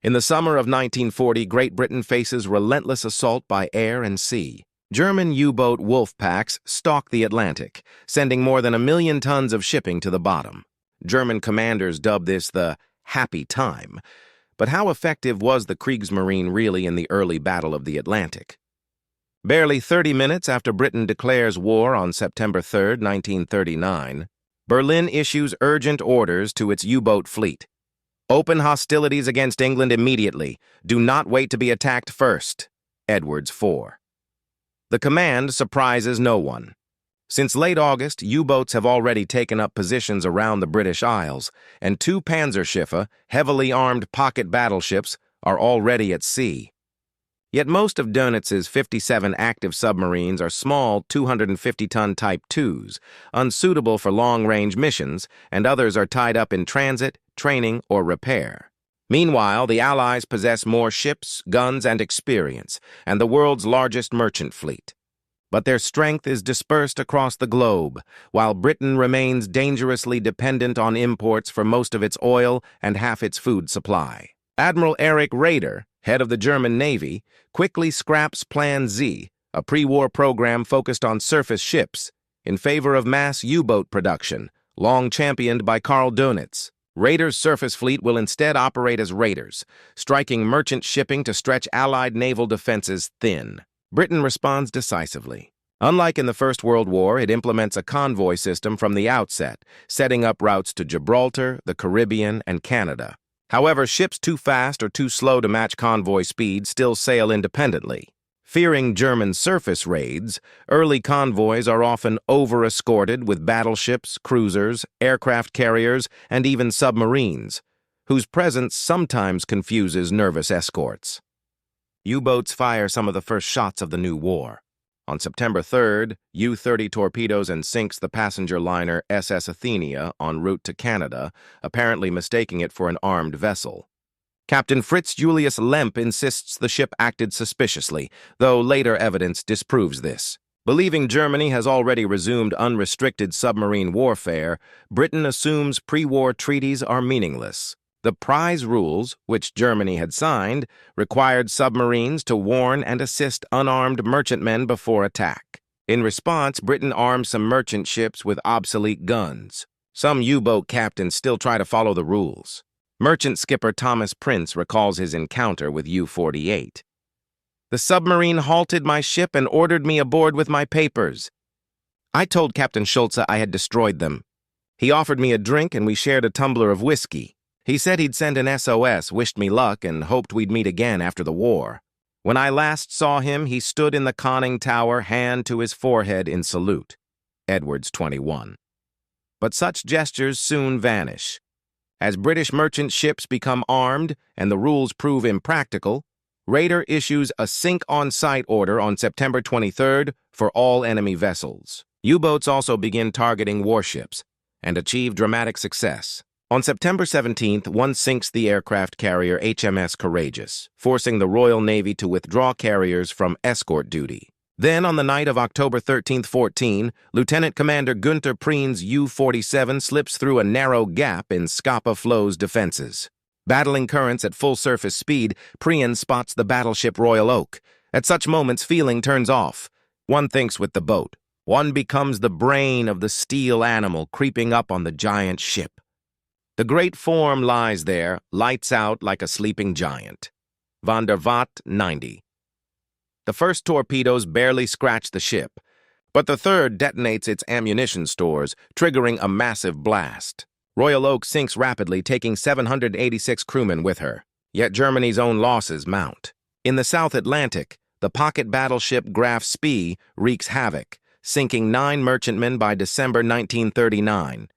In the summer of 1940, Great Britain faces relentless assault by air and sea. German U-boat wolf packs stalk the Atlantic, sending more than 1 million tons of shipping to the bottom. German commanders dubbed this the happy time. But how effective was the Kriegsmarine really in the early Battle of the Atlantic? Barely 30 minutes after Britain declares war on September 3, 1939, Berlin issues urgent orders to its U-boat fleet. Open hostilities against England immediately. Do not wait to be attacked first. Edwards 4. The command surprises no one. Since late August, U-boats have already taken up positions around the British Isles, and 2 Panzerschiffe, heavily armed pocket battleships, are already at sea. Yet most of Dönitz's 57 active submarines are small 250-ton Type 2s, unsuitable for long-range missions, and others are tied up in transit, training, or repair. Meanwhile, the Allies possess more ships, guns, and experience, and the world's largest merchant fleet. But their strength is dispersed across the globe, while Britain remains dangerously dependent on imports for most of its oil and half its food supply. Admiral Erich Raeder, head of the German Navy, quickly scraps Plan Z, a pre-war program focused on surface ships, in favor of mass U-boat production, long championed by Karl Dönitz. Raeder's surface fleet will instead operate as raiders, striking merchant shipping to stretch Allied naval defenses thin. Britain responds decisively. Unlike in the First World War, it implements a convoy system from the outset, setting up routes to Gibraltar, the Caribbean, and Canada. However, ships too fast or too slow to match convoy speed still sail independently. Fearing German surface raids, early convoys are often over-escorted with battleships, cruisers, aircraft carriers, and even submarines, whose presence sometimes confuses nervous escorts. U-boats fire some of the first shots of the new war. On September 3rd, U-30 torpedoes and sinks the passenger liner SS Athenia en route to Canada, apparently mistaking it for an armed vessel. Captain Fritz Julius Lemp insists the ship acted suspiciously, though later evidence disproves this. Believing Germany has already resumed unrestricted submarine warfare, Britain assumes pre-war treaties are meaningless. The prize rules, which Germany had signed, required submarines to warn and assist unarmed merchantmen before attack. In response, Britain armed some merchant ships with obsolete guns. Some U-boat captains still try to follow the rules. Merchant skipper Thomas Prince recalls his encounter with U-48. "The submarine halted my ship and ordered me aboard with my papers. I told Captain Schulze I had destroyed them. He offered me a drink and we shared a tumbler of whiskey. He said he'd send an SOS, wished me luck, and hoped we'd meet again after the war. When I last saw him, he stood in the conning tower, hand to his forehead in salute." Edwards 21. But such gestures soon vanish. As British merchant ships become armed and the rules prove impractical, Raeder issues a sink-on-sight order on September 23rd for all enemy vessels. U-boats also begin targeting warships and achieve dramatic success. On September 17th, one sinks the aircraft carrier HMS Courageous, forcing the Royal Navy to withdraw carriers from escort duty. Then, on the night of October 13-14, Lieutenant Commander Günther Preen's U-47 slips through a narrow gap in Scapa Flow's defenses. Battling currents at full surface speed, Preen spots the battleship Royal Oak. At such moments, feeling turns off. One thinks with the boat. One becomes the brain of the steel animal creeping up on the giant ship. The great form lies there, lights out like a sleeping giant. Van der Vaart 90. The first torpedoes barely scratch the ship, but the third detonates its ammunition stores, triggering a massive blast. Royal Oak sinks rapidly, taking 786 crewmen with her. Yet Germany's own losses mount. In the South Atlantic, the pocket battleship Graf Spee wreaks havoc, sinking 9 merchantmen by December 1939.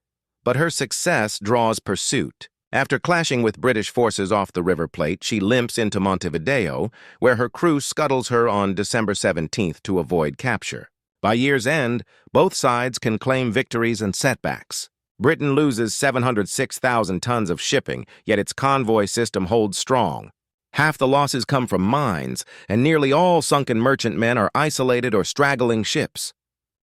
But her success draws pursuit. After clashing with British forces off the River Plate, she limps into Montevideo, where her crew scuttles her on December 17th to avoid capture. By year's end, both sides can claim victories and setbacks. Britain loses 706,000 tons of shipping, yet its convoy system holds strong. Half the losses come from mines, and nearly all sunken merchantmen are isolated or straggling ships.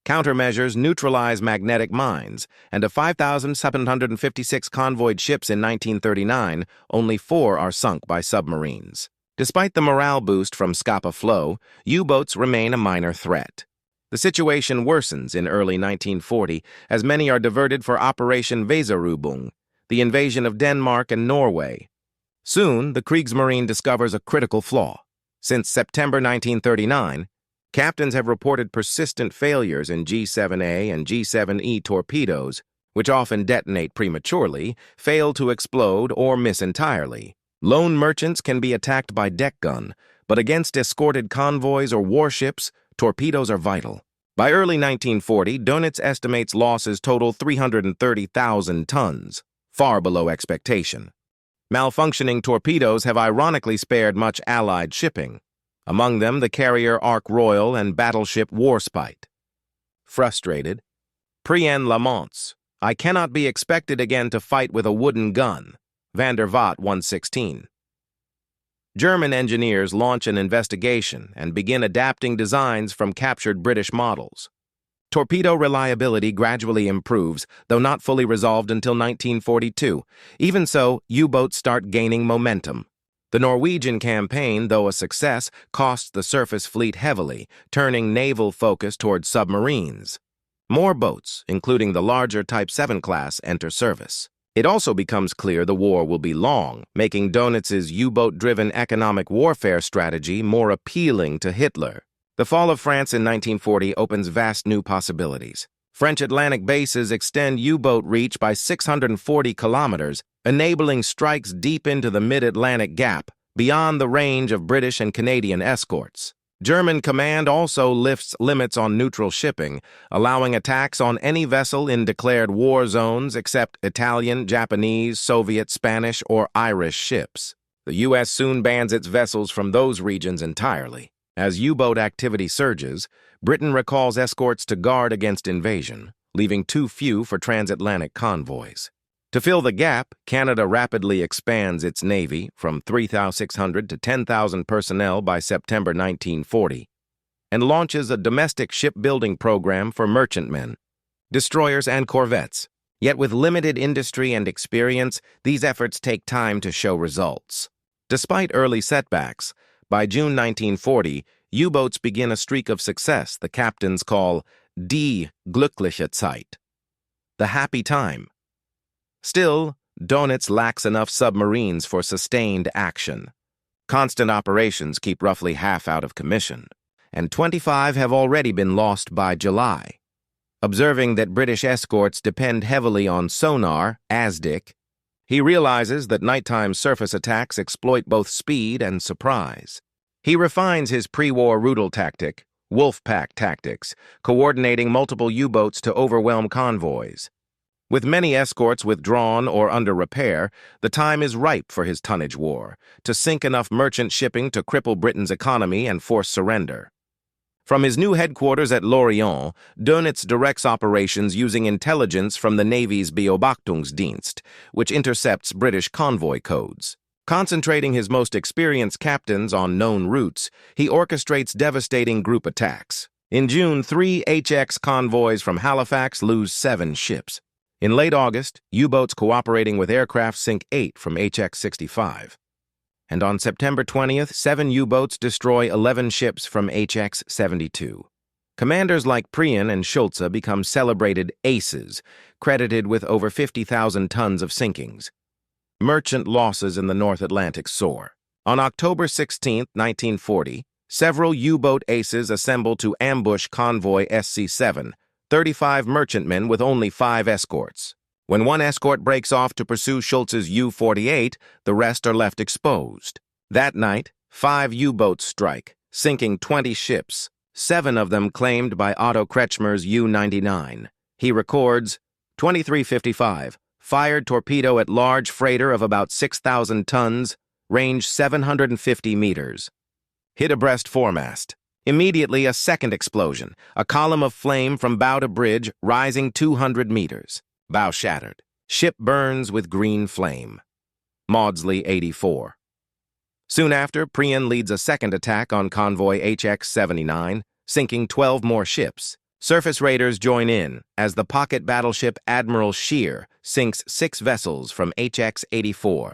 Countermeasures neutralize magnetic mines, and of 5,756 convoyed ships in 1939, only 4 are sunk by submarines. Despite the morale boost from Scapa Flow, U-boats remain a minor threat. The situation worsens in early 1940 as many are diverted for Operation Weserübung, the invasion of Denmark and Norway. Soon, the Kriegsmarine discovers a critical flaw. Since September 1939, captains have reported persistent failures in G7A and G7E torpedoes, which often detonate prematurely, fail to explode, or miss entirely. Lone merchants can be attacked by deck gun, but against escorted convoys or warships, torpedoes are vital. By early 1940, Dönitz estimates losses total 330,000 tons, far below expectation. Malfunctioning torpedoes have ironically spared much Allied shipping, among them the carrier Ark Royal and battleship Warspite. Frustrated, Prien laments, "I cannot be expected again to fight with a wooden gun." Van der Vaart 116. German engineers launch an investigation and begin adapting designs from captured British models. Torpedo reliability gradually improves, though not fully resolved until 1942. Even so, U-boats start gaining momentum. The Norwegian campaign, though a success, costs the surface fleet heavily, turning naval focus toward submarines. More boats, including the larger Type 7 class, enter service. It also becomes clear the war will be long, making Dönitz's U-boat-driven economic warfare strategy more appealing to Hitler. The fall of France in 1940 opens vast new possibilities. French Atlantic bases extend U-boat reach by 640 kilometers, enabling strikes deep into the mid-Atlantic gap, beyond the range of British and Canadian escorts. German command also lifts limits on neutral shipping, allowing attacks on any vessel in declared war zones except Italian, Japanese, Soviet, Spanish, or Irish ships. The U.S. soon bans its vessels from those regions entirely. As U-boat activity surges, Britain recalls escorts to guard against invasion, leaving too few for transatlantic convoys. To fill the gap, Canada rapidly expands its navy from 3,600 to 10,000 personnel by September 1940 and launches a domestic shipbuilding program for merchantmen, destroyers, and corvettes. Yet with limited industry and experience, these efforts take time to show results. Despite early setbacks, by June 1940, U-boats begin a streak of success the captains call Die glückliche Zeit, the happy time. Still, Dönitz lacks enough submarines for sustained action. Constant operations keep roughly half out of commission, and 25 have already been lost by July. Observing that British escorts depend heavily on sonar, ASDIC, he realizes that nighttime surface attacks exploit both speed and surprise. He refines his pre-war Rudel tactic, Wolfpack tactics, coordinating multiple U-boats to overwhelm convoys. With many escorts withdrawn or under repair, the time is ripe for his tonnage war, to sink enough merchant shipping to cripple Britain's economy and force surrender. From his new headquarters at Lorient, Dönitz directs operations using intelligence from the Navy's Beobachtungsdienst, which intercepts British convoy codes. Concentrating his most experienced captains on known routes, he orchestrates devastating group attacks. In June, 3 HX convoys from Halifax lose 7 ships. In late August, U-boats cooperating with aircraft sink 8 from HX-65. And on September 20th, 7 U-boats destroy 11 ships from HX-72. Commanders like Prien and Schulze become celebrated aces, credited with over 50,000 tons of sinkings. Merchant losses in the North Atlantic soar. On October 16, 1940, several U-boat aces assemble to ambush convoy SC-7, 35 merchantmen with only 5 escorts. When one escort breaks off to pursue Schulze's U-48, the rest are left exposed. That night, 5 U-boats strike, sinking 20 ships, 7 of them claimed by Otto Kretschmer's U-99. He records, 2355, fired torpedo at large freighter of about 6,000 tons, range 750 meters. Hit abreast foremast. Immediately a second explosion, a column of flame from bow to bridge, rising 200 meters. Bow shattered. Ship burns with green flame. Maudsley 84. Soon after, Prien leads a second attack on convoy HX-79, sinking 12 more ships. Surface raiders join in as the pocket battleship Admiral Scheer sinks 6 vessels from HX-84.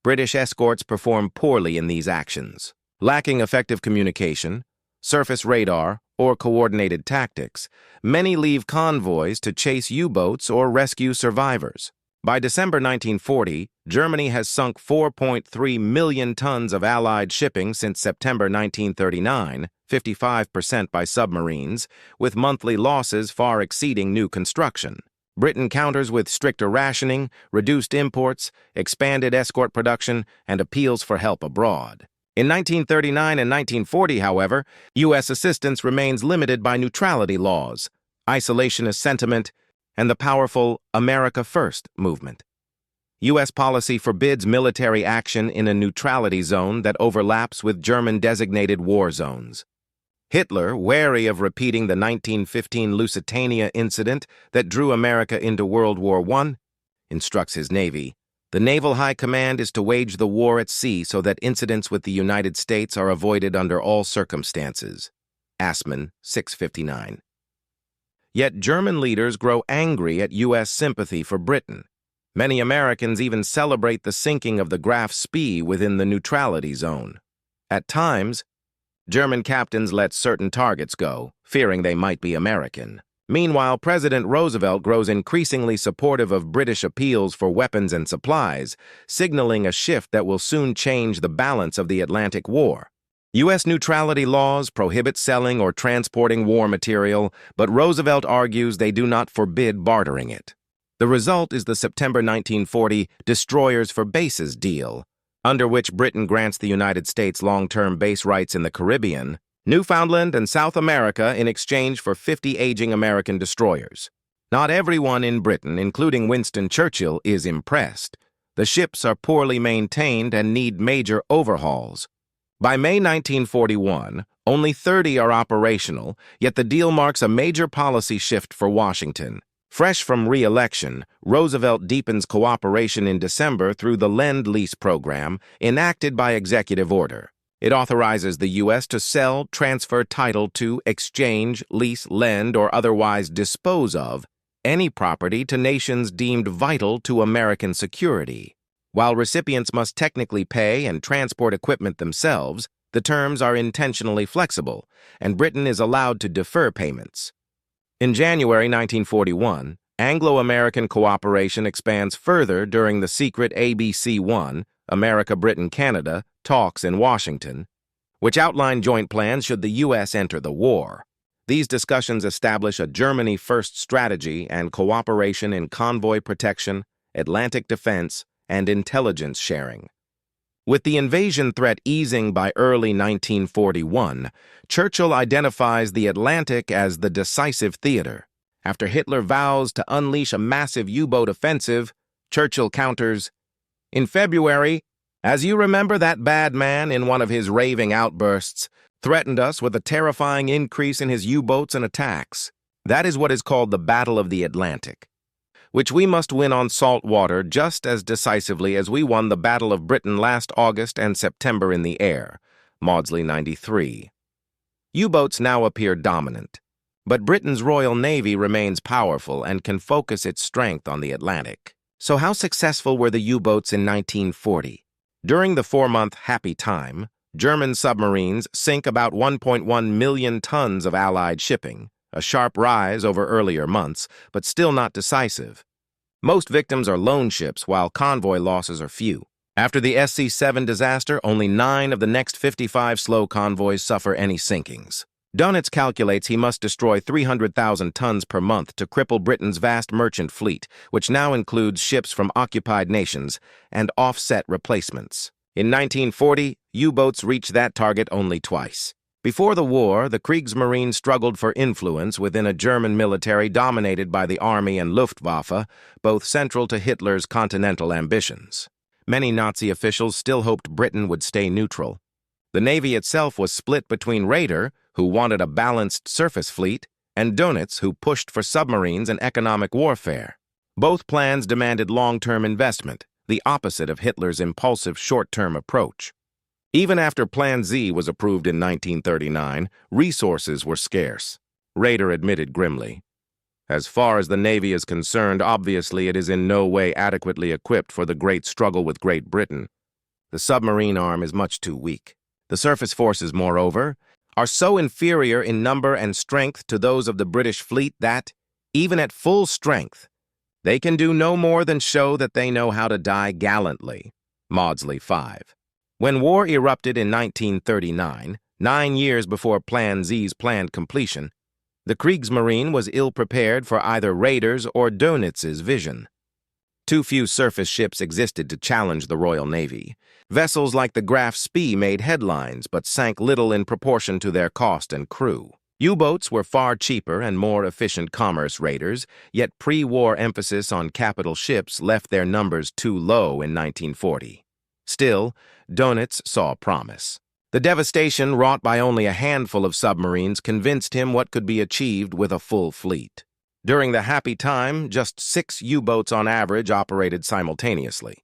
British escorts perform poorly in these actions. Lacking effective communication, surface radar, or coordinated tactics, many leave convoys to chase U-boats or rescue survivors. By December 1940, Germany has sunk 4.3 million tons of Allied shipping since September 1939, 55% by submarines, with monthly losses far exceeding new construction. Britain counters with stricter rationing, reduced imports, expanded escort production, and appeals for help abroad. In 1939 and 1940, however, U.S. assistance remains limited by neutrality laws, isolationist sentiment, and the powerful America First movement. U.S. policy forbids military action in a neutrality zone that overlaps with German-designated war zones. Hitler, wary of repeating the 1915 Lusitania incident that drew America into World War I, instructs his Navy, "The Naval High Command is to wage the war at sea so that incidents with the United States are avoided under all circumstances." Assman, 659. Yet German leaders grow angry at U.S. sympathy for Britain. Many Americans even celebrate the sinking of the Graf Spee within the neutrality zone. At times, German captains let certain targets go, fearing they might be American. Meanwhile, President Roosevelt grows increasingly supportive of British appeals for weapons and supplies, signaling a shift that will soon change the balance of the Atlantic War. U.S. neutrality laws prohibit selling or transporting war material, but Roosevelt argues they do not forbid bartering it. The result is the September 1940 Destroyers for Bases deal, under which Britain grants the United States long-term base rights in the Caribbean, Newfoundland, and South America in exchange for 50 aging American destroyers. Not everyone in Britain, including Winston Churchill, is impressed. The ships are poorly maintained and need major overhauls. By May 1941, only 30 are operational, yet the deal marks a major policy shift for Washington. Fresh from re-election, Roosevelt deepens cooperation in December through the Lend-Lease program enacted by executive order. It authorizes the U.S. to sell, transfer title to, exchange, lease, lend, or otherwise dispose of any property to nations deemed vital to American security. While recipients must technically pay and transport equipment themselves, the terms are intentionally flexible, and Britain is allowed to defer payments. In January 1941, Anglo-American cooperation expands further during the secret ABC-1, America-Britain-Canada, talks in Washington, which outline joint plans should the U.S. enter the war. These discussions establish a Germany-first strategy and cooperation in convoy protection, Atlantic defense, and intelligence sharing. With the invasion threat easing by early 1941, Churchill identifies the Atlantic as the decisive theater. After Hitler vows to unleash a massive U-boat offensive, Churchill counters, "In February, as you remember, that bad man, in one of his raving outbursts, threatened us with a terrifying increase in his U-boats and attacks. That is what is called the Battle of the Atlantic, which we must win on salt water just as decisively as we won the Battle of Britain last August and September in the air." Maudsley 93. U-boats now appear dominant, but Britain's Royal Navy remains powerful and can focus its strength on the Atlantic. So how successful were the U-boats in 1940? During the 4-month happy time, German submarines sink about 1.1 million tons of Allied shipping, a sharp rise over earlier months, but still not decisive. Most victims are lone ships, while convoy losses are few. After the SC-7 disaster, only 9 of the next 55 slow convoys suffer any sinkings. Dönitz calculates he must destroy 300,000 tons per month to cripple Britain's vast merchant fleet, which now includes ships from occupied nations, and offset replacements. In 1940, U-boats reached that target only twice. Before the war, the Kriegsmarine struggled for influence within a German military dominated by the Army and Luftwaffe, both central to Hitler's continental ambitions. Many Nazi officials still hoped Britain would stay neutral. The Navy itself was split between Raeder, who wanted a balanced surface fleet, and Dönitz, who pushed for submarines and economic warfare. Both plans demanded long-term investment, the opposite of Hitler's impulsive short-term approach. Even after Plan Z was approved in 1939, resources were scarce. Rader admitted grimly. As far as the Navy is concerned, obviously it is in no way adequately equipped for the great struggle with Great Britain. The submarine arm is much too weak. The surface forces, moreover, are so inferior in number and strength to those of the British fleet that, even at full strength, they can do no more than show that they know how to die gallantly. Maudsley 5. When war erupted in 1939, 9 years before Plan Z's planned completion, the Kriegsmarine was ill-prepared for either Rader's or Dönitz's vision. Too few surface ships existed to challenge the Royal Navy. Vessels like the Graf Spee made headlines but sank little in proportion to their cost and crew. U-boats were far cheaper and more efficient commerce raiders, yet pre-war emphasis on capital ships left their numbers too low in 1940. Still, Dönitz saw promise. The devastation wrought by only a handful of submarines convinced him what could be achieved with a full fleet. During the happy time, just 6 U-boats on average operated simultaneously.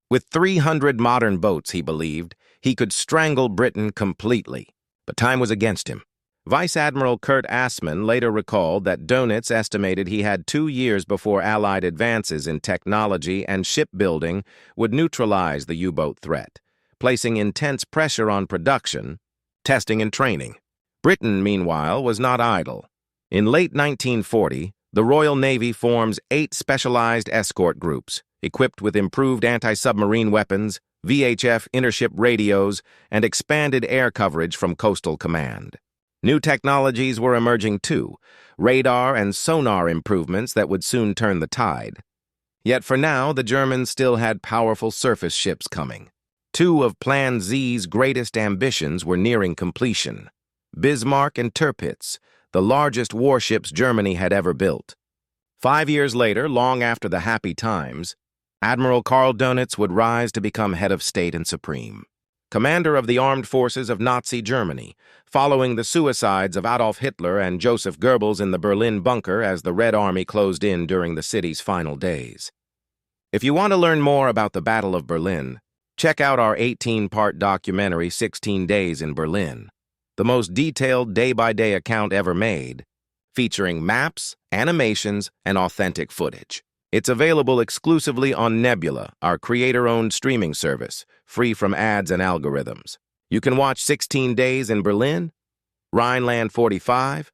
With 300 modern boats, he believed, he could strangle Britain completely. But time was against him. Vice Admiral Kurt Assmann later recalled that Dönitz estimated he had 2 years before Allied advances in technology and shipbuilding would neutralize the U-boat threat, placing intense pressure on production, testing, and training. Britain, meanwhile, was not idle. In late 1940, the Royal Navy forms 8 specialized escort groups, equipped with improved anti-submarine weapons, VHF intership radios, and expanded air coverage from Coastal Command. New technologies were emerging too, radar and sonar improvements that would soon turn the tide. Yet for now, the Germans still had powerful surface ships coming. 2 of Plan Z's greatest ambitions were nearing completion: Bismarck and Tirpitz, the largest warships Germany had ever built. 5 years later, long after the happy times, Admiral Karl Dönitz would rise to become head of state and supreme, commander of the armed forces of Nazi Germany, following the suicides of Adolf Hitler and Joseph Goebbels in the Berlin bunker as the Red Army closed in during the city's final days. If you want to learn more about the Battle of Berlin, check out our 18-part documentary, 16 Days in Berlin, the most detailed day-by-day account ever made, featuring maps, animations, and authentic footage. It's available exclusively on Nebula, our creator-owned streaming service, free from ads and algorithms. You can watch 16 Days in Berlin, Rhineland 45,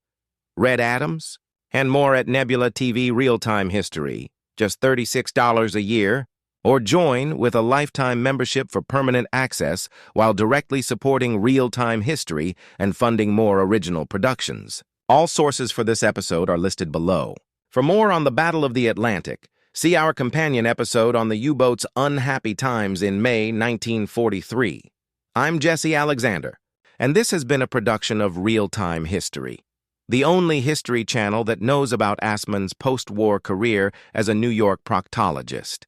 Red Adams, and more at Nebula TV Real-Time History, just $36 a year, or join with a lifetime membership for permanent access while directly supporting real-time history and funding more original productions. All sources for this episode are listed below. For more on the Battle of the Atlantic, see our companion episode on the U-boat's unhappy times in May 1943. I'm Jesse Alexander, and this has been a production of Real-Time History, the only history channel that knows about Assmann's post-war career as a New York proctologist.